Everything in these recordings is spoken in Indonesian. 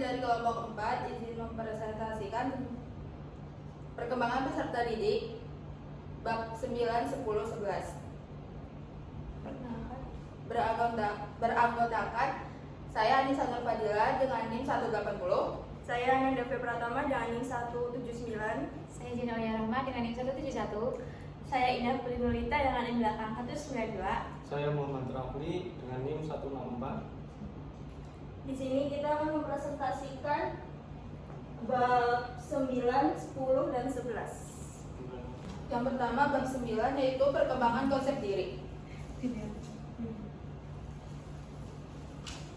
dari kelompok 4 izin mempresentasikan perkembangan peserta didik bab 9, 10, 11. Beranggotakan saya Anissa Nur Fadila dengan NIM 180. Saya Ananda V. Pratama dengan NIM 179. Saya Jina Rahma dengan NIM 171. Saya Indah Pulinulita dengan NIM belakang 192. Saya Muhammad Rafli dengan NIM 164. Di sini kita akan mempresentasikan bab 9, 10, dan 11. Yang pertama bab 9 yaitu perkembangan konsep diri.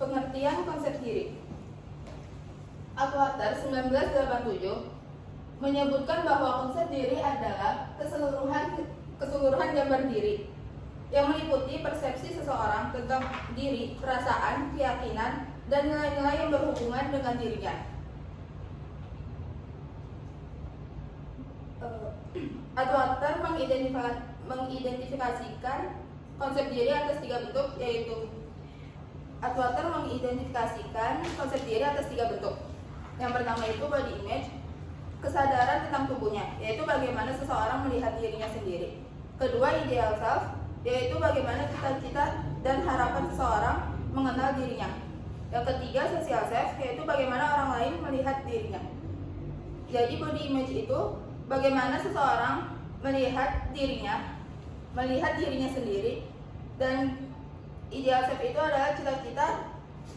Pengertian konsep diri. Atwater 1987 menyebutkan bahwa konsep diri adalah keseluruhan gambar diri yang meliputi persepsi seseorang tentang diri, perasaan, keyakinan, dan nilai-nilai yang berhubungan dengan dirinya. Atwater mengidentifikasikan konsep diri atas tiga bentuk, yaitu Atwater mengidentifikasikan konsep diri atas tiga bentuk. Yang pertama itu body image, kesadaran tentang tubuhnya, yaitu bagaimana seseorang melihat dirinya sendiri. Kedua, ideal self, yaitu bagaimana cita-cita dan harapan seseorang mengenal dirinya. Yang ketiga, social self, yaitu bagaimana orang lain melihat dirinya. Jadi body image itu bagaimana seseorang melihat dirinya sendiri, dan ideal self itu adalah cita-cita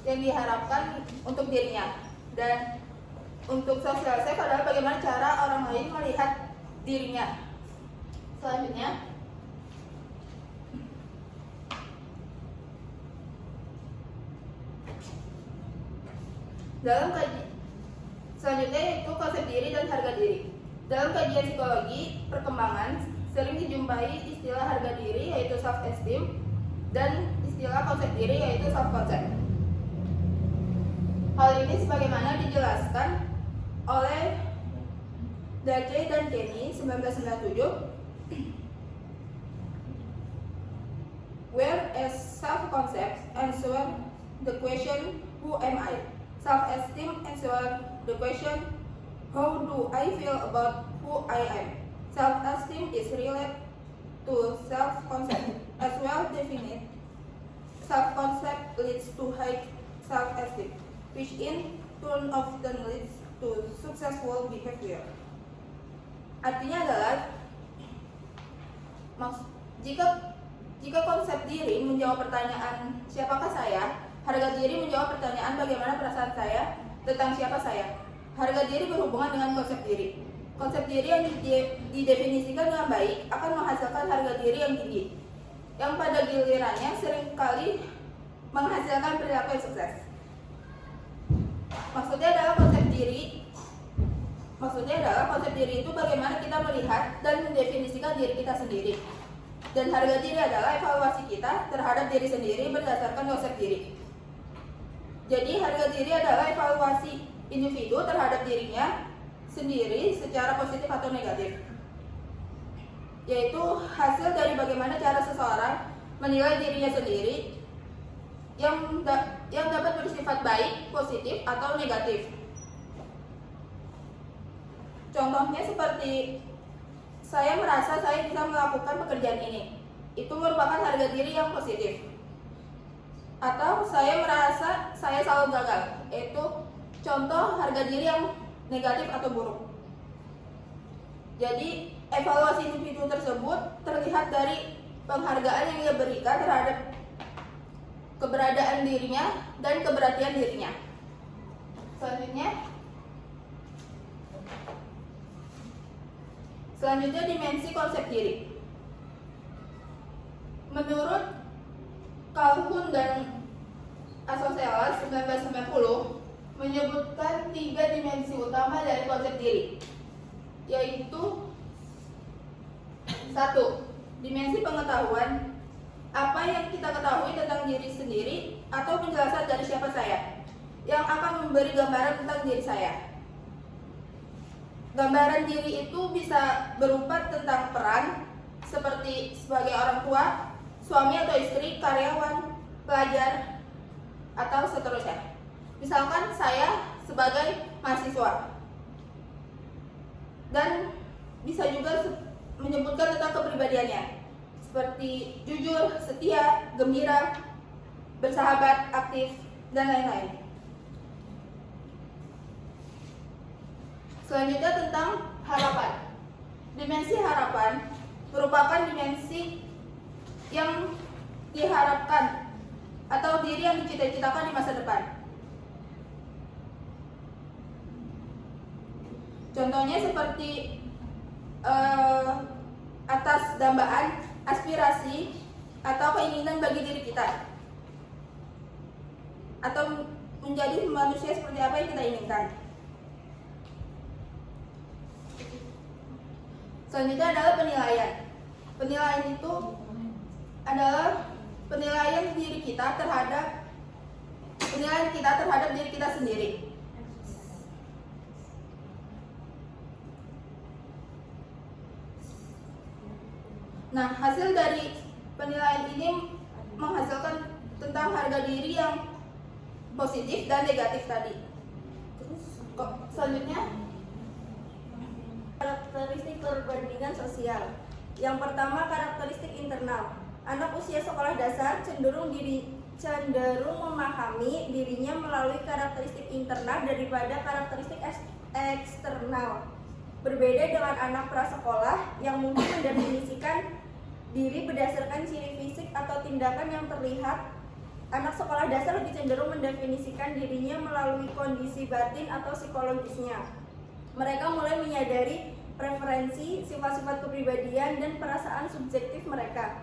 yang diharapkan untuk dirinya. Dan untuk social self adalah bagaimana cara orang lain melihat dirinya. Selanjutnya, selanjutnya yaitu konsep diri dan harga diri. Dalam kajian psikologi perkembangan sering dijumpai istilah harga diri yaitu self esteem dan istilah konsep diri yaitu self concept. Hal ini sebagaimana dijelaskan oleh Dace dan Kenny 1997. Whereas self concept answer the question who am I? Self esteem answer the question how do I feel about who I am? Self esteem is related to self concept as well definite. Self concept leads to high self esteem, which in turn often leads to successful behavior. Artinya adalah jika konsep diri menjawab pertanyaan siapakah saya, harga diri menjawab pertanyaan bagaimana perasaan saya tentang siapa saya. Harga diri berhubungan dengan konsep diri. Konsep diri yang didefinisikan dengan baik akan menghasilkan harga diri yang tinggi, yang pada gilirannya seringkali menghasilkan perilaku yang sukses. Maksudnya adalah konsep diri itu bagaimana kita melihat dan mendefinisikan diri kita sendiri. Dan harga diri adalah evaluasi kita terhadap diri sendiri berdasarkan konsep diri. Jadi harga diri adalah evaluasi individu terhadap dirinya sendiri secara positif atau negatif, yaitu hasil dari bagaimana cara seseorang menilai dirinya sendiri yang dapat bersifat baik, positif, atau negatif. Contohnya seperti saya merasa saya bisa melakukan pekerjaan ini, itu merupakan harga diri yang positif. Atau saya merasa saya selalu gagal, itu contoh harga diri yang negatif atau buruk. Jadi evaluasi individu tersebut terlihat dari penghargaan yang ia berikan terhadap keberadaan dirinya dan keberhasilan dirinya. Selanjutnya dimensi konsep diri. Menurut Calhoun dan Asoceles 1990 menyebutkan tiga dimensi utama dari konsep diri, yaitu 1. Dimensi pengetahuan, apa yang kita ketahui tentang diri sendiri atau penjelasan dari siapa saya yang akan memberi gambaran tentang diri saya. Gambaran diri itu bisa berupa tentang peran seperti sebagai orang tua, suami atau istri, karyawan, pelajar, atau seterusnya. Misalkan saya sebagai mahasiswa. Dan bisa juga menyebutkan tentang kepribadiannya, seperti jujur, setia, gembira, bersahabat, aktif, dan lain-lain. Selanjutnya tentang harapan. Dimensi harapan merupakan dimensi yang diharapkan atau diri yang dicita-citakan di masa depan. Contohnya seperti atas dambaan, aspirasi, atau keinginan bagi diri kita, atau menjadi manusia seperti apa yang kita inginkan. Selanjutnya adalah penilaian. Penilaian itu adalah penilaian diri kita terhadap diri kita sendiri. Nah, hasil dari penilaian ini menghasilkan tentang harga diri yang positif dan negatif tadi. Selanjutnya, karakteristik perbandingan sosial. Yang pertama, karakteristik internal. Anak usia sekolah dasar cenderung memahami dirinya melalui karakteristik internal daripada karakteristik eksternal. Berbeda dengan anak prasekolah yang mungkin mendefinisikan diri berdasarkan ciri fisik atau tindakan yang terlihat, anak sekolah dasar lebih cenderung mendefinisikan dirinya melalui kondisi batin atau psikologisnya. Mereka mulai menyadari preferensi, sifat-sifat kepribadian, dan perasaan subjektif mereka.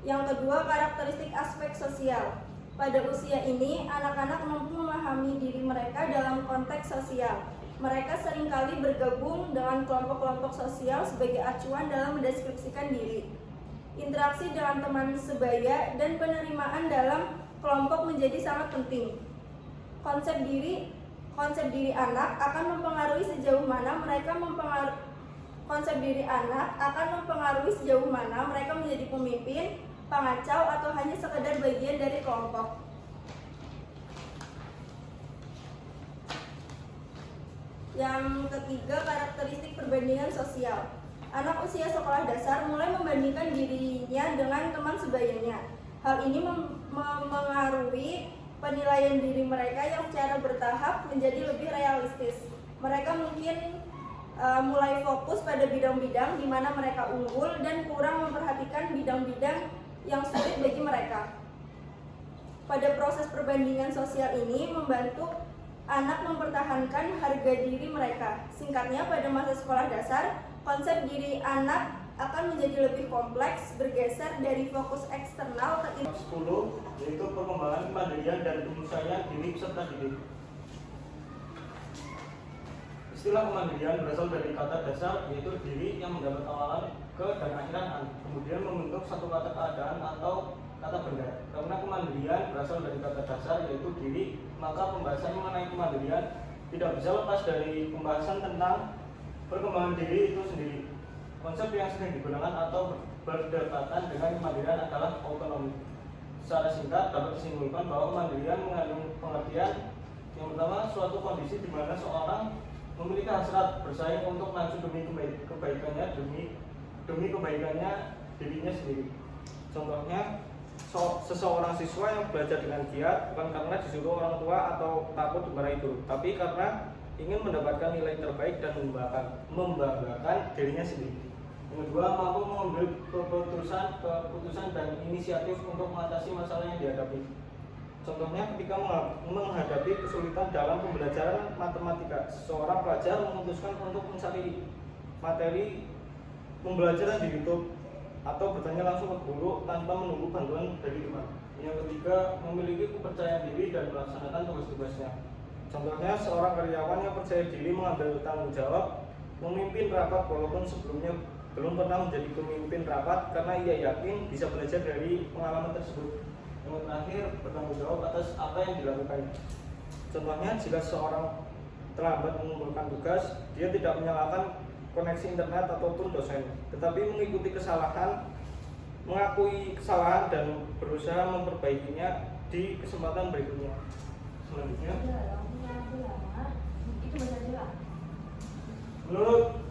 Yang kedua, karakteristik aspek sosial. Pada usia ini, anak-anak mampu memahami diri mereka dalam konteks sosial. Mereka seringkali bergabung dengan kelompok-kelompok sosial sebagai acuan dalam mendeskripsikan diri. Interaksi dengan teman sebaya dan penerimaan dalam kelompok menjadi sangat penting. Konsep diri anak akan mempengaruhi sejauh mana mereka menjadi pemimpin, pengacau, atau hanya sekedar bagian dari kelompok. Yang ketiga, karakteristik perbandingan sosial. Anak usia sekolah dasar mulai membandingkan dirinya dengan teman sebayanya. Hal ini mempengaruhi penilaian diri mereka yang secara bertahap menjadi lebih realistis. Mereka mungkin mulai fokus pada bidang-bidang di mana mereka unggul dan kurang memperhatikan bidang-bidang yang sulit bagi mereka. Pada proses perbandingan sosial ini membantu anak mempertahankan harga diri mereka. Singkatnya, pada masa sekolah dasar, konsep diri anak akan menjadi lebih kompleks, bergeser dari fokus eksternal ke 10, yaitu perkembangan kemandirian dan kepercayaan diri serta diri. Istilah kemandirian berasal dari kata dasar, yaitu diri, yang mendapat awalan ke dan akhiran an, kemudian membentuk satu kata keadaan atau kata benda. Karena kemandirian berasal dari kata dasar, yaitu diri, maka pembahasan mengenai kemandirian tidak bisa lepas dari pembahasan tentang perkembangan diri itu sendiri. Konsep yang sering digunakan atau berdekatan dengan kemandirian adalah autonomi. Secara singkat dapat disimpulkan bahwa kemandirian mengandung pengertian yang pertama, suatu kondisi di mana seorang memiliki hasrat bersaing untuk maju demi kebaikannya dirinya sendiri. Contohnya, seseorang siswa yang belajar dengan giat bukan karena disuruh orang tua atau takut dimarahi guru, tapi karena ingin mendapatkan nilai terbaik dan membanggakan dirinya sendiri. Yang kedua, mampu mengambil keputusan dan inisiatif untuk mengatasi masalah yang dihadapi. Contohnya, ketika menghadapi kesulitan dalam pembelajaran matematika, seorang pelajar memutuskan untuk mencari materi pembelajaran di YouTube atau bertanya langsung ke guru tanpa menunggu bantuan dari teman. Yang ketiga, memiliki kepercayaan diri dan melaksanakan tugas-tugasnya. Contohnya, seorang karyawan yang percaya diri mengambil tanggung jawab, memimpin rapat walaupun sebelumnya belum pernah menjadi pemimpin rapat karena ia yakin bisa belajar dari pengalaman tersebut. Yang terakhir, bertanggung jawab atas apa yang dilakukannya. Contohnya, jika seorang terlambat mengumpulkan tugas, dia tidak menyalahkan koneksi internet ataupun dosen, tetapi mengakui kesalahan dan berusaha memperbaikinya di kesempatan berikutnya. Selanjutnya, Itu bahasa Jawa. menurut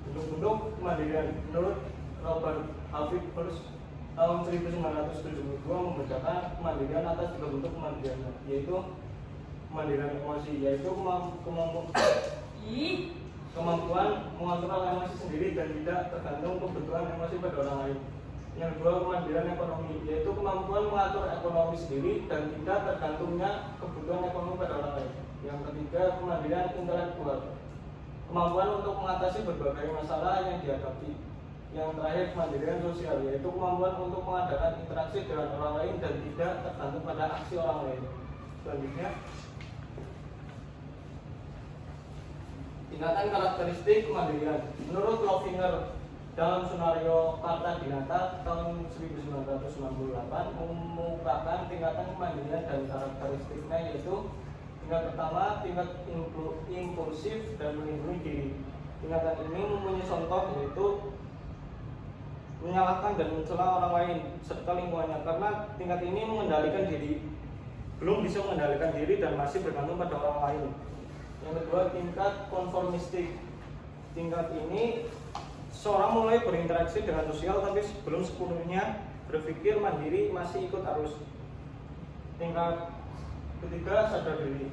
bentuk-bentuk kemandirian, menurut Robert Alfred First tahun 1972 membedakan kemandirian atas 3 bentuk kemandirian, yaitu kemandirian emosi, yaitu kemampuan mengontrol emosi sendiri dan tidak tergantung kebutuhan emosi pada orang lain. Yang kedua, kemandirian ekonomi, yaitu kemampuan mengatur ekonomi sendiri dan tidak tergantungnya kebutuhan ekonomi pada orang lain. Yang ketiga, kemandirian intelektual, kemampuan untuk mengatasi berbagai masalah yang dihadapi. Yang terakhir, kemandirian sosial, yaitu kemampuan untuk mengadakan interaksi dengan orang lain dan tidak tergantung pada aksi orang lain. Selanjutnya, tingkatan karakteristik kemandirian. Menurut Lovinger dalam Sunario Karta Dinata tahun 1998 mengemukakan tingkatan kemandirian dan karakteristiknya, yaitu tingkat pertama, tingkat impulsif dan melindungi diri. Tingkatan ini mempunyai contoh, yaitu menyalahkan dan mencela orang lain serta lingkungannya, karena tingkat ini mengendalikan diri, belum bisa mengendalikan diri dan masih bergantung pada orang lain. Yang kedua, tingkat konformistik. Tingkat ini seorang mulai berinteraksi dengan sosial tapi belum sepenuhnya berpikir mandiri, masih ikut arus. Tingkat ketiga, sadar diri.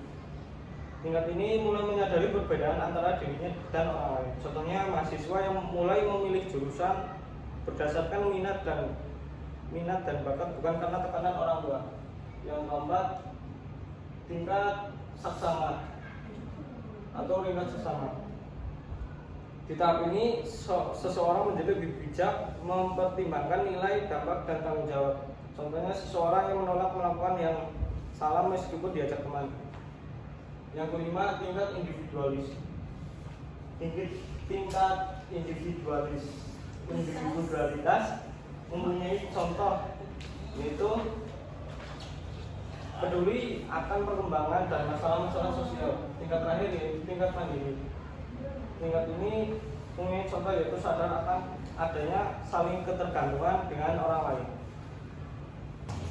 Tingkat ini mulai menyadari perbedaan antara dirinya dan orang lain. Contohnya mahasiswa yang mulai memilih jurusan berdasarkan minat dan bakat, bukan karena tekanan orang tua. Yang keempat, tingkat saksama atau tingkat sesama. Di tahap ini seseorang menjadi lebih bijak mempertimbangkan nilai, dampak, dan tanggung jawab. Contohnya seseorang yang menolak melakukan yang salah meskipun diajak teman. Yang kelima, tingkat individualis. Tingkat individualitas mempunyai contoh, yaitu peduli akan perkembangan dan masalah-masalah sosial. Tingkat terakhir yaitu tingkat mandiri. Tingkat ini mempunyai contoh, yaitu sadar akan adanya saling ketergantungan dengan orang lain.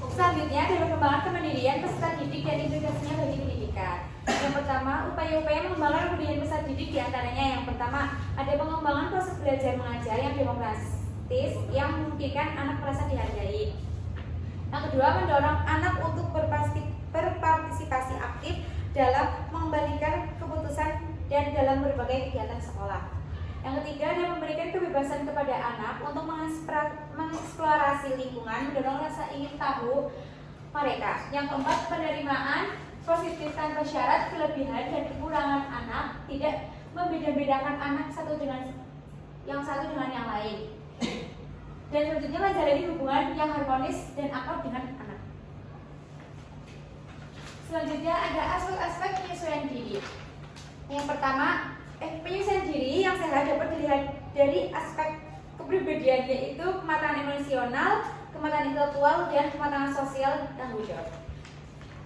Selanjutnya ada perkembangan kemandirian peserta didik dan implikasinya bagi pendidikan. Yang pertama, upaya-upaya mengembangkan kemandirian peserta didik diantaranya yang pertama, ada pengembangan proses belajar mengajar yang demokratis yang memungkinkan anak merasa dihargai. Yang kedua, mendorong anak untuk berpartisipasi aktif dalam mengembalikan keputusan dan dalam berbagai kegiatan sekolah. Yang ketiga, ada memberikan kebebasan kepada anak untuk mengeksplorasi lingkungan, mendorong rasa ingin tahu mereka. Yang keempat, penerimaan positif tanpa syarat, kelebihan dan kekurangan anak, tidak membeda-bedakan anak satu dengan yang lain. Dan selanjutnya, menjalani hubungan yang harmonis dan akrab dengan anak. Selanjutnya ada aspek-aspek penyesuaian diri. Yang pertama, penyesuaian diri yang sehat dapat dilihat dari aspek kepribadian, yaitu kematangan emosional, kematangan intelektual, dan kematangan sosial tanggung jawab.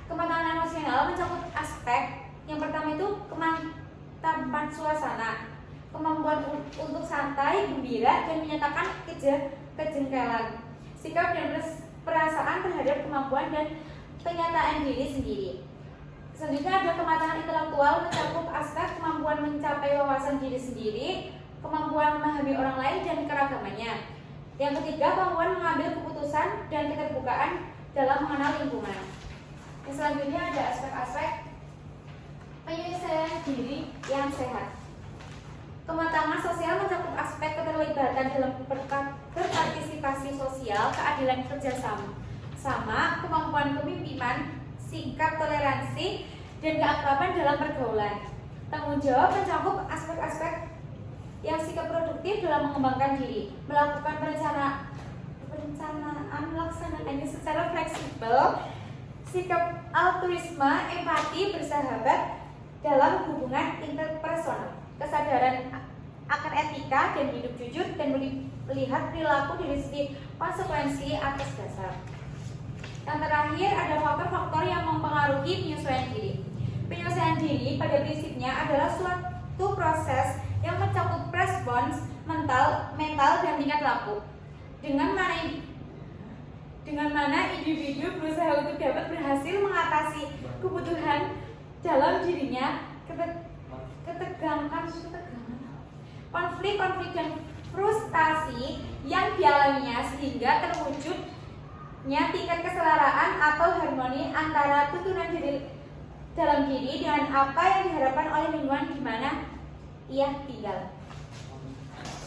Kematangan emosional mencakup aspek yang pertama itu kemantapan suasana, kemampuan untuk santai, gembira, dan menyatakan kejengkelan, sikap dan perasaan terhadap kemampuan dan penyataan diri sendiri. Selanjutnya ada kematangan intelektual, mencakup aspek kemampuan mencapai wawasan diri sendiri, kemampuan memahami orang lain dan keragamannya. Yang ketiga, kemampuan mengambil keputusan dan keterbukaan dalam mengenal lingkungan. Yang selanjutnya ada aspek-aspek penyesuaian diri yang sehat. Kematangan sosial mencakup aspek keterlibatan dalam berpartisipasi sosial, keadilan kerjasama, kemampuan kepemimpinan, sikap toleransi, dan keakraban dalam pergaulan. Tanggung jawab mencakup aspek-aspek yang sikap produktif dalam mengembangkan diri, melakukan perencanaan melaksanakannya secara fleksibel, sikap altruisme, empati, bersahabat dalam hubungan interpersonal, kesadaran akan etika dan hidup jujur, dan melihat perilaku dari segi konsekuensi atas dasar. Yang terakhir ada faktor-faktor yang mempengaruhi penyesuaian diri. Penyesuaian diri pada prinsipnya adalah suatu proses yang mencakup respons mental dan tingkat laku. Dengan mana individu berusaha untuk dapat berhasil mengatasi kebutuhan dalam dirinya, ketegangan, konflik dan frustasi yang dialaminya sehingga terwujudnya tingkat keselaraan atau harmoni antara tuntunan diri dalam diri dengan apa yang diharapkan oleh lingkungan di mana ia tinggal.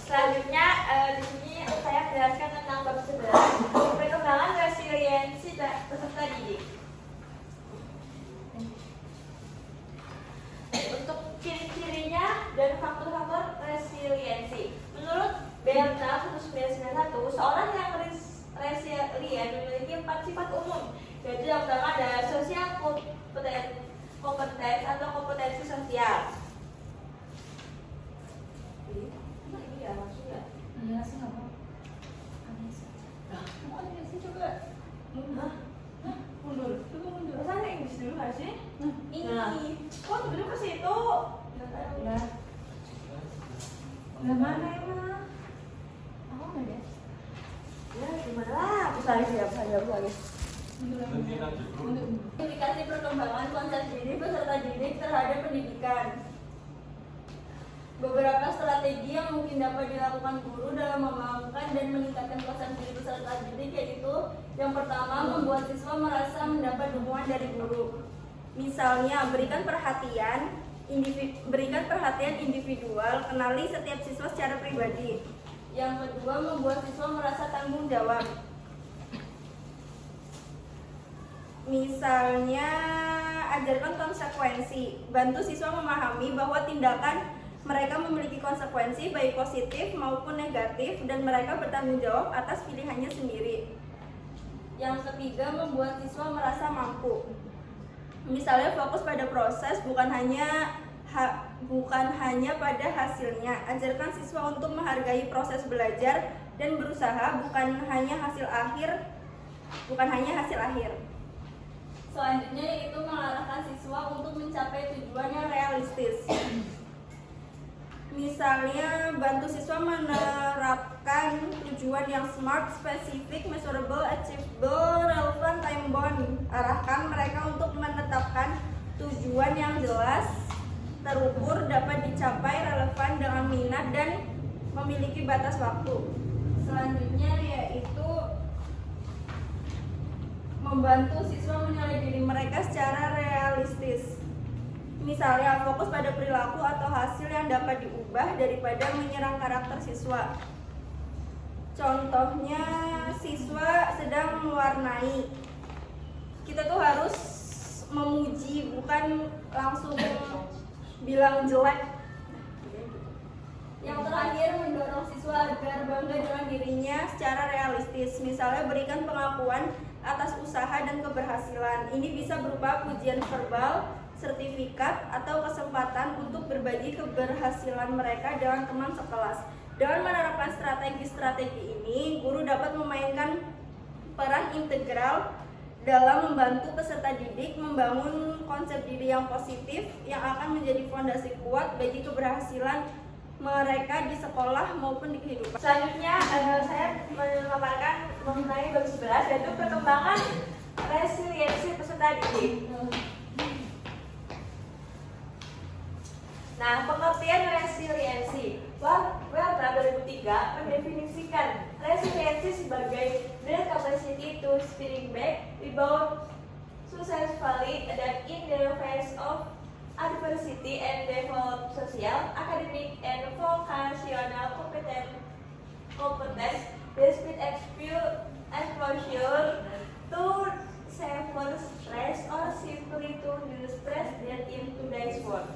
Selanjutnya di sini saya jelaskan tentang bab 11, perkembangan resiliensi peserta didik. Untuk ciri-cirinya dan faktor-faktor resiliensi. Menurut Belta 1991, seorang yang resilient memiliki 4 sifat umum, yaitu yang pertama adalah sosial kompetensi atau kompetensi sosial. Ini ya maksudnya. Iya sih nggak mau. Aneh sih coba. Mundur. Tunggu mundur. Sana Inggris dulu nggak sih? Ini. Kok duduk ke situ? Lah. Lah mana emang? Aku nggak ada. Ya gimana lah? Bisa lagi ya, bisa lagi. Indikasi perkembangan konsep diri peserta didik terhadap pendidikan. Beberapa strategi yang mungkin dapat dilakukan guru dalam memahami dan meningkatkan konsep diri peserta didik yaitu yang pertama, membuat siswa merasa mendapat dukungan dari guru. Misalnya, berikan perhatian individual, kenali setiap siswa secara pribadi. Yang kedua, membuat siswa merasa tanggung jawab. Misalnya, ajarkan konsekuensi. Bantu siswa memahami bahwa tindakan mereka memiliki konsekuensi baik positif maupun negatif dan mereka bertanggung jawab atas pilihannya sendiri. Yang ketiga, membuat siswa merasa mampu. Misalnya fokus pada proses bukan hanya pada hasilnya. Ajarkan siswa untuk menghargai proses belajar dan berusaha bukan hanya hasil akhir. Selanjutnya yaitu mengarahkan siswa untuk mencapai tujuan yang realistis. Misalnya, bantu siswa menerapkan tujuan yang SMART, specific, measurable, achievable, relevant, time bound. Arahkan mereka untuk menetapkan tujuan yang jelas, terukur, dapat dicapai, relevan dengan minat, dan memiliki batas waktu. Selanjutnya yaitu membantu siswa menilai diri mereka secara realistis. Misalnya, fokus pada perilaku atau hasil yang dapat diubah daripada menyerang karakter siswa. Contohnya, siswa sedang mewarnai. Kita tuh harus memuji, bukan langsung bilang jelek. Yang terakhir, mendorong siswa agar bangga dengan dirinya secara realistis. Misalnya, berikan pengakuan atas usaha dan keberhasilan. Ini bisa berupa pujian verbal, sertifikat, atau kesempatan untuk berbagi keberhasilan mereka dengan teman sekelas. Dengan menerapkan strategi-strategi ini, guru dapat memainkan peran integral dalam membantu peserta didik membangun konsep diri yang positif yang akan menjadi fondasi kuat bagi keberhasilan mereka di sekolah maupun di kehidupan. Selanjutnya saya memaparkan mengenai bab 11 yaitu perkembangan resiliensi peserta didik. Nah, pengertian resiliensi. Welta 2003 mendefinisikan resiliensi sebagai the capacity to spring back, rebound successfully, adapt in the face of adversity and develop social, academic, and vocational competence despite exposure to severe stress or simply to the stress that in today's world.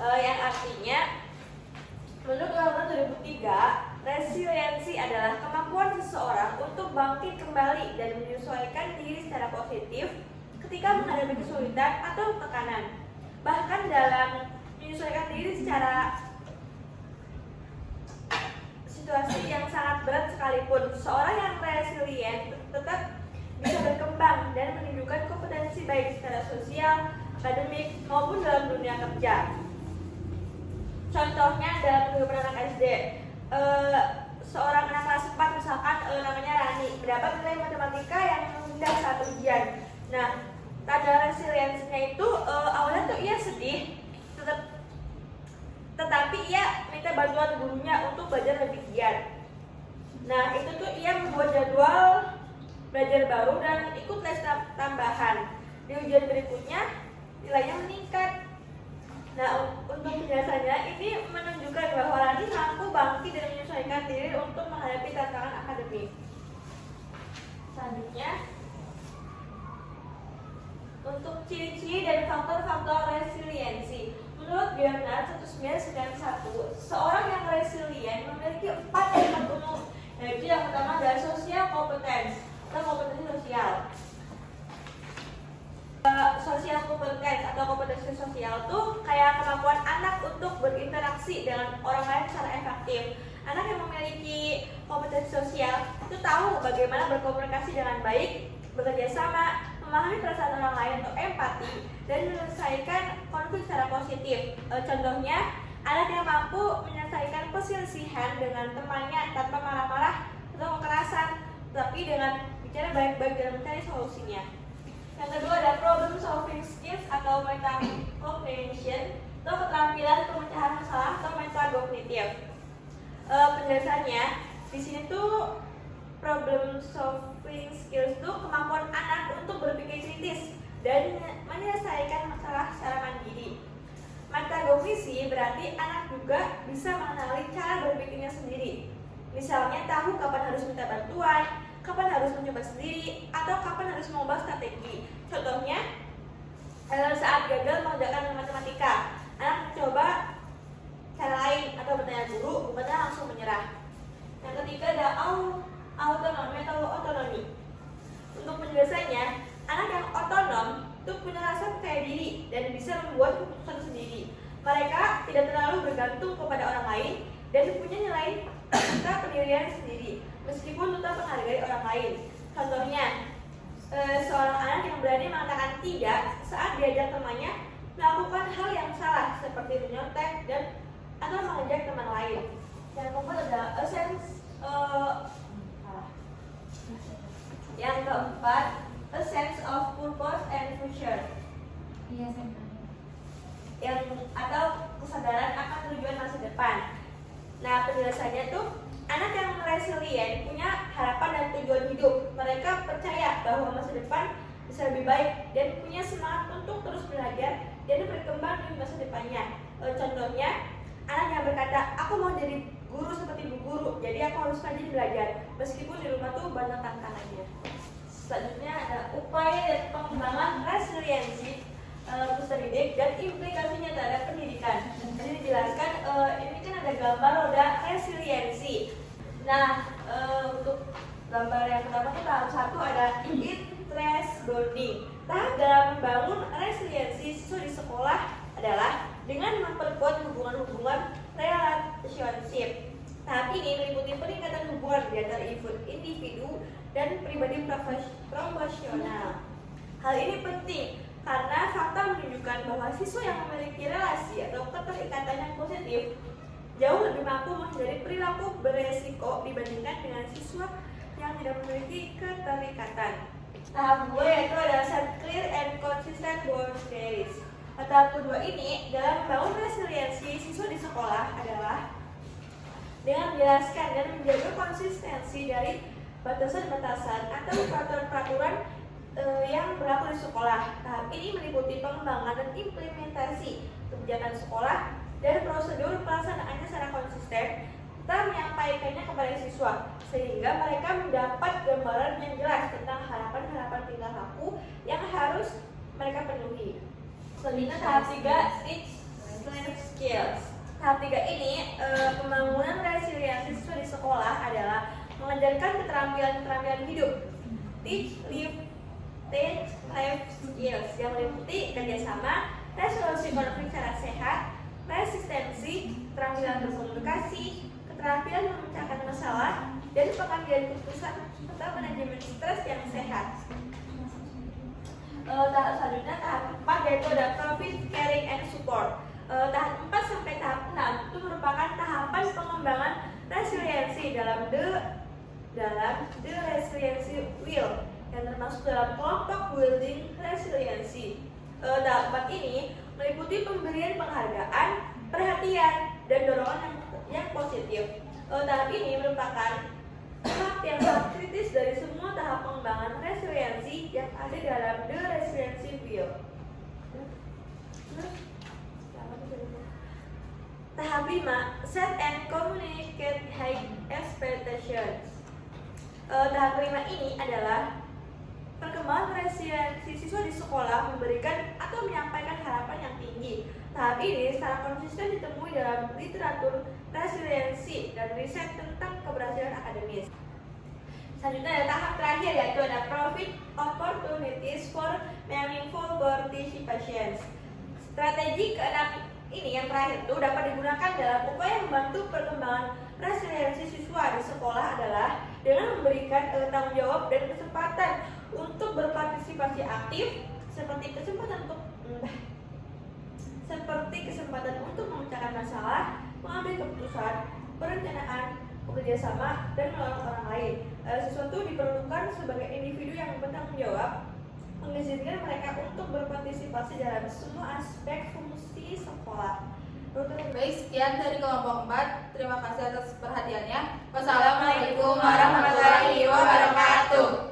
Yang artinya, menurut Welta 2003, resiliensi adalah kemampuan seseorang untuk bangkit kembali dan menyesuaikan diri secara positif ketika menghadapi kesulitan atau tekanan. Bahkan dalam menyesuaikan diri secara situasi yang sangat berat sekalipun, seorang yang resilient tetap bisa berkembang dan menunjukkan kompetensi baik secara sosial, akademik, maupun dalam dunia kerja. Contohnya dalam kehidupan anak SD, seorang anak kelas 4 misalkan namanya Rani mendapat nilai matematika yang rendah saat ujian. Nah, tanda resiliensi prosesnya itu awalnya tuh ia sedih, tetapi ia minta bantuan gurunya untuk belajar lebih giat. Nah, itu tuh ia membuat jadwal belajar baru dan ikut les tambahan. Di ujian berikutnya nilainya meningkat. Nah, untuk penjelasannya ini menunjukkan bahwa Rani mampu bangkit dan menyesuaikan diri untuk menghadapi tantangan akademik. Selanjutnya, untuk ciri-ciri dan faktor-faktor resiliensi. Menurut Bernard 1991, seorang yang resilient memiliki 4 elemen umum, yaitu yang pertama adalah social competence atau kompetensi sosial. Social competence atau kompetensi sosial itu kayak kemampuan anak untuk berinteraksi dengan orang lain secara efektif. Anak yang memiliki kompetensi sosial itu tahu bagaimana berkomunikasi dengan baik, bekerja sama, memahami perasaan orang lain atau empati, dan menyelesaikan konflik secara positif. Contohnya, anak yang mampu menyelesaikan perselisihan dengan temannya tanpa marah-marah atau kekerasan, tapi dengan bicara baik-baik dan mencari solusinya. Yang kedua ada problem solving skills atau metacognition atau keterampilan pemecahan masalah atau metacognitive. Penjelasannya di sini tuh problem solving skills itu kemampuan anak untuk berpikir kritis dan menyelesaikan masalah secara mandiri. Metakognisi berarti anak juga bisa mengenali cara berpikirnya sendiri. Misalnya tahu kapan harus minta bantuan, kapan harus mencoba sendiri, atau kapan harus mengubah strategi. Contohnya, saat gagal mengerjakan matematika, anak mencoba cara lain atau bertanya guru, bukannya langsung menyerah. Yang ketiga ada autonomi atau otonomi. Untuk penjelasannya, anak yang otonom itu punya rasa percaya diri dan bisa membuat keputusan sendiri. Mereka tidak terlalu bergantung kepada orang lain dan punya nilai pendirian sendiri, meskipun tetap menghargai orang lain. Contohnya, seorang anak yang berani mengatakan tidak saat diajak temannya melakukan hal yang salah seperti menyontek dan atau mengajak teman lain. Yang keempat adalah a sense of purpose and future. Iya, saya. Yang atau kesadaran akan tujuan masa depan. Nah, penjelasannya tuh anak yang resilient punya harapan dan tujuan hidup. Mereka percaya bahwa masa depan bisa lebih baik dan punya semangat untuk terus belajar dan berkembang di masa depannya. Contohnya, anak yang berkata, aku mau jadi guru seperti bu guru, jadi aku harus rajin belajar meskipun di rumah tuh banyak tantangannya. Selanjutnya ada upaya dan pengembangan resiliensi peserta didik dan implikasinya terhadap pendidikan. Jadi dijelaskan ini kan ada gambar roda resiliensi. Nah, untuk gambar yang pertama itu tahap 1 ada interest bonding. Tahap dalam membangun resiliensi siswa di sekolah adalah dengan memperkuat hubungan-hubungan relationship. Tahap ini meliputi peningkatan hubungan di antara individu dan pribadi profesional. Hal ini penting karena fakta menunjukkan bahwa siswa yang memiliki relasi atau keterikatan yang positif jauh lebih mampu menghindari perilaku beresiko dibandingkan dengan siswa yang tidak memiliki keterikatan. Tahap 2 yaitu ada set clear and consistent boundaries. Tahap kedua ini dalam membangun resiliensi siswa di sekolah adalah dengan menjelaskan dan menjaga konsistensi dari batasan-batasan atau peraturan-peraturan yang berlaku di sekolah. Tahap ini meliputi pengembangan dan implementasi kebijakan sekolah dan prosedur pelaksanaannya secara konsisten, serta menyampaikannya kepada siswa sehingga mereka mendapat gambaran yang jelas tentang harapan-harapan tingkah laku yang harus mereka penuhi. Selanjutnya tahap 3, teach life skills. Tahap 3 ini pembangunan resiliensi siswa di sekolah adalah mengajarkan keterampilan-keterampilan hidup. Teach life skills yang meliputi kerjasama, resolusi konflik secara sehat, resistensi, keterampilan berkomunikasi, keterampilan memecahkan masalah, dan pengambilan keputusan serta manajemen stres yang sehat. Tahap selanjutnya tahap 4 yaitu ada profit, caring, and support. Tahap 4 sampai tahap 6 itu merupakan tahapan pengembangan resiliensi dalam the resiliency wheel yang termasuk dalam kelompok building resiliency. Tahap 4 ini meliputi pemberian penghargaan, perhatian, dan dorongan yang positif. Tahap ini merupakan tahap yang sangat kritis dari semua tahap pengembangan resiliensi yang ada dalam The Resiliency Wheel. Tahap 5, set and communicate high expectations. Tahap kelima ini adalah perkembangan resiliensi siswa di sekolah memberikan atau menyampaikan harapan yang tinggi. Tahap ini secara konsisten ditemui dalam literatur resiliensi dan riset tentang keberhasilan akademis. Selanjutnya ada tahap terakhir yaitu ada profit opportunities for meaningful participation. Strategi keenam ini yang terakhir itu dapat digunakan dalam upaya membantu perkembangan resiliensi siswa di sekolah adalah dengan memberikan tanggung jawab dan kesempatan untuk berpartisipasi aktif seperti kesempatan untuk memecahkan masalah, mengambil keputusan, perencanaan, bekerja sama, dan menolong orang lain. Siswa itu diperlukan sebagai individu yang bertanggung jawab, mengizinkan mereka untuk berpartisipasi dalam semua aspek fungsi sekolah. Baik, sekian dari kelompok 4. Terima kasih atas perhatiannya. Wassalamualaikum warahmatullahi wabarakatuh.